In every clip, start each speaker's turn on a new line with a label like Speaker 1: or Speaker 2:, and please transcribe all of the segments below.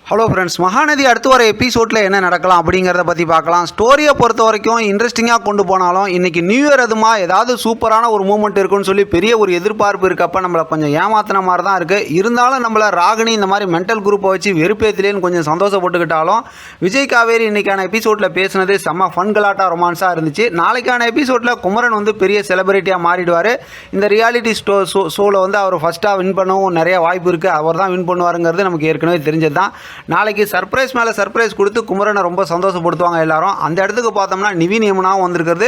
Speaker 1: Hello friends, Mahanadi அடுத்து வர எபிசோடில் என்ன நடக்கலாம் அப்படிங்கிறத பற்றி பார்க்கலாம். ஸ்டோரியை பொறுத்த வரைக்கும் இன்ட்ரெஸ்டிங்காக கொண்டு போனாலும் இன்றைக்கி நியூ இயர் அதுமா ஏதாவது சூப்பரான ஒரு மூமெண்ட் இருக்குன்னு சொல்லி பெரிய ஒரு எதிர்பார்ப்பு இருக்கப்போ நம்மளை கொஞ்சம் ஏமாத்தின மாதிரி தான் இருக்குது. இருந்தாலும் நம்மளை ராகினி இந்த மாதிரி மென்டல் குரூப்பை வச்சு வெறுப்பேத்திலேன்னு கொஞ்சம் சந்தோஷப்பட்டுக்கிட்டாலும் விஜய் காவேரி இன்றைக்கான எபிசோடில் பேசினது செம்ம ஃபன் கலாட்டா ரொமான்ஸாக இருந்துச்சு. நாளைக்கான எபிசோடில் குமரன் வந்து பெரிய செலிபிரிட்டியாக மாறிடுவார். இந்த ரியாலிட்டி ஷோவில் வந்து அவர் ஃபஸ்ட்டாக வின் பண்ணவும் நிறைய வாய்ப்பு இருக்குது. அவர் தான் வின் பண்ணுவாருங்கிறது நமக்கு ஏற்கனவே தெரிஞ்சது தான். நாளைக்கு சர்ப்ரைஸ் மேலே சர்ப்ரைஸ் கொடுத்து குமரனை ரொம்ப சந்தோஷப்படுத்துவாங்க எல்லாரும். அந்த இடத்துக்கு பார்த்தோம்னா நிவின் யமுனாவும் வந்திருக்கிறது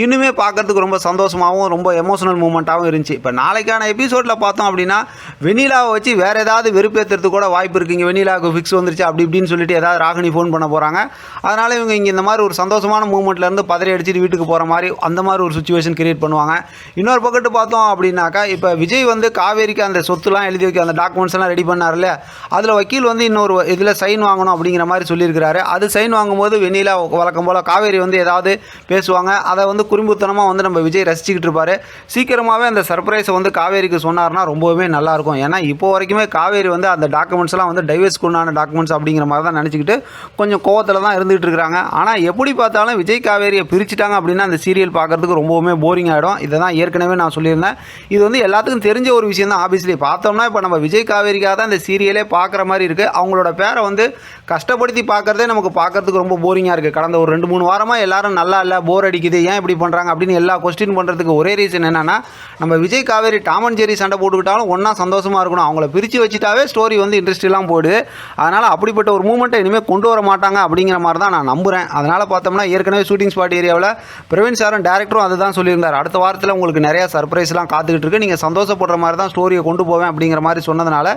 Speaker 1: இன்னுமே பார்க்கறதுக்கு ரொம்ப சந்தோஷமாகவும் ரொம்ப எமோஷனல் மூமெண்ட்டாகவும் இருந்துச்சு. இப்போ நாளைக்கான எபிசோடில் பார்த்தோம் அப்படின்னா வெண்ணிலாவை வச்சு வேறு ஏதாவது வெறுப்பேற்றுறதுக்கு கூட வாய்ப்பு இருக்குங்க. வெண்ணிலாவுக்கு ஃபிக்ஸ் வந்துருச்சு அப்படி இப்படின்னு சொல்லிட்டு ஏதாவது ராகினி ஃபோன் பண்ண போகிறாங்க. அதனால் இவங்க இங்கே இந்த மாதிரி ஒரு சந்தோஷமான மூமெண்ட்லேருந்து பதறி அடிச்சுட்டு வீட்டுக்கு போகிற மாதிரி அந்த மாதிரி ஒரு சுச்சுவேஷன் கிரியேட் பண்ணுவாங்க. இன்னொரு பக்கத்து பார்த்தோம் அப்படின்னாக்கா இப்போ விஜய் வந்து காவேரிக்கு அந்த சொத்துலாம் எழுதி வைக்க அந்த டாக்குமெண்ட்ஸ் எல்லாம் ரெடி பண்ணார் இல்லையா, அதில் வக்கீல் வந்து இன்னொரு இதில் சைன் வாங்கணும் அப்படிங்கிற மாதிரி சொல்லியிருக்கிறாரு. அது சைன் வாங்கும்போது வெண்ணிலா வழக்கம் போல் காவேரி வந்து ஏதாவது பேசுவாங்க. அதை வந்து குறும்புத்தனமாக வந்து நம்ம விஜய் ரசிச்சுக்கிட்டு இருப்பார். சீக்கிரமாகவே அந்த சர்ப்ரைஸை வந்து காவேரிக்கு சொன்னார்னா ரொம்பவுமே நல்லாயிருக்கும். ஏன்னா இப்போ வரைக்குமே காவேரி வந்து அந்த டாக்குமெண்ட்ஸ்லாம் வந்து டைவர்ஸ்க்குண்டான டாக்குமெண்ட்ஸ் அப்படிங்கிற மாதிரி தான் நினச்சிக்கிட்டு கொஞ்சம் கோவத்தில் தான் இருந்துகிட்டு இருக்கிறாங்க. ஆனால் எப்படி பார்த்தாலும் விஜய் காவேரியை பிரிச்சுட்டாங்க அப்படின்னா அந்த சீரியல் பார்க்குறதுக்கு ரொம்பவுமே போரிங் ஆகிடும். இதை தான் ஏற்கனவே நான் சொல்லியிருந்தேன். இது வந்து எல்லாத்துக்கும் தெரிஞ்ச ஒரு விஷயம் தான். ஆப்வியஸ்லி பார்த்தோம்னா இப்போ நம்ம விஜய் காவேரிக்காக தான் இந்த சீரியலே பார்க்குற மாதிரி இருக்குது. அவங்களோட பேரை வந்து கஷ்டப்படுத்தி பார்க்குறதே நமக்கு பார்க்கறதுக்கு ரொம்ப போரிங்காக இருக்குது. கடந்த ஒரு 2-3 வாரமாக எல்லாரும் நல்லா இல்லை, போர் அடிக்குது, ஏன் இப்படி பண்ணுறாங்க அப்படின்னு எல்லா கொஸ்டின் பண்ணுறதுக்கு ஒரே ரீசன் என்னென்னா நம்ம Vijay Kaveri Tom and Jerry சண்டை போட்டுக்கிட்டாலும் ஒன்றா சந்தோஷமாக இருக்கணும். அவங்கள பிரித்து வச்சுட்டாவே ஸ்டோரி வந்து இன்ட்ரெஸ்ட்லாம் போயிடுது. அதனால் அப்படிப்பட்ட ஒரு மூமெண்ட்டை இனிமேல் கொண்டு வர மாட்டாங்க அப்படிங்கிற மாதிரி தான் நான் நம்புகிறேன். அதனால் பார்த்தோம்னா ஏற்கனவே ஷூட்டிங் ஸ்பாட் ஏரியாவில் பிரவீன் சாரும் டேரக்டரும் அதுதான் சொல்லியிருந்தார். அடுத்த வாரத்தில் உங்களுக்கு நிறையா சர்ப்ரைஸ்லாம் காத்துக்கிட்டு இருக்கு, நீங்கள் சந்தோஷப்படுற மாதிரி தான் ஸ்டோரியை கொண்டு போவேன் அப்படிங்கிற மாதிரி சொன்னதுனால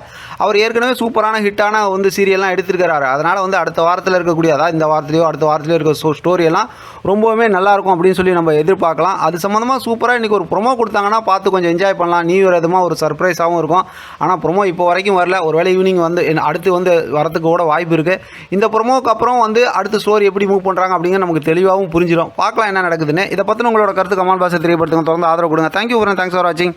Speaker 1: அவர் ஏற்கனவே சூப்பரான ஹிட்டான வந்து சீரியல்லாம் எடுத்திருக்கிறாரு. அதனால் வந்து அடுத்த வாரத்தில் இருக்கக்கூடிய அதாவது இந்த வாரத்திலையோ அடுத்த வாரத்திலையோ இருக்க ஸ்டோரியெல்லாம் ரொம்பவுமே நல்லாயிருக்கும் அப்படின்னு சொல்லி நம்ம எதிர்பார்க்கலாம். அது சம்மந்தமாக சூப்பராக இன்றைக்கி ஒரு ப்ரொமோ கொடுத்தாங்கன்னா பார்த்து கொஞ்சம் என்ஜாய் பண்ணலாம். நியூ இயர் எதுமாக ஒரு சர்ப்ரைஸாகவும் இருக்கும். ஆனால் ப்ரொமோ இப்போ வரைக்கும் வரல. ஒருவேளை ஈவினிங் வந்து அடுத்து வந்து வரத்துக்கு கூட வாய்ப்பு இருக்குது. இந்த ப்ரொமோக்கு அப்புறம் வந்து அடுத்த ஸ்டோரி எப்படி மூவ் பண்ணுறாங்க அப்படிங்கிற நமக்கு தெளிவாகவும் புரிஞ்சிடும். பார்க்கலாம் என்ன நடக்குதுன்னு. இதை பற்றி உங்களோட கருத்து கமெண்ட் பாக்ஸில் தெரியப்படுத்துங்க. தொடர்ந்து ஆதரவு கொடுங்க. தேங்க்யூ ஃபார் வாட்சிங்.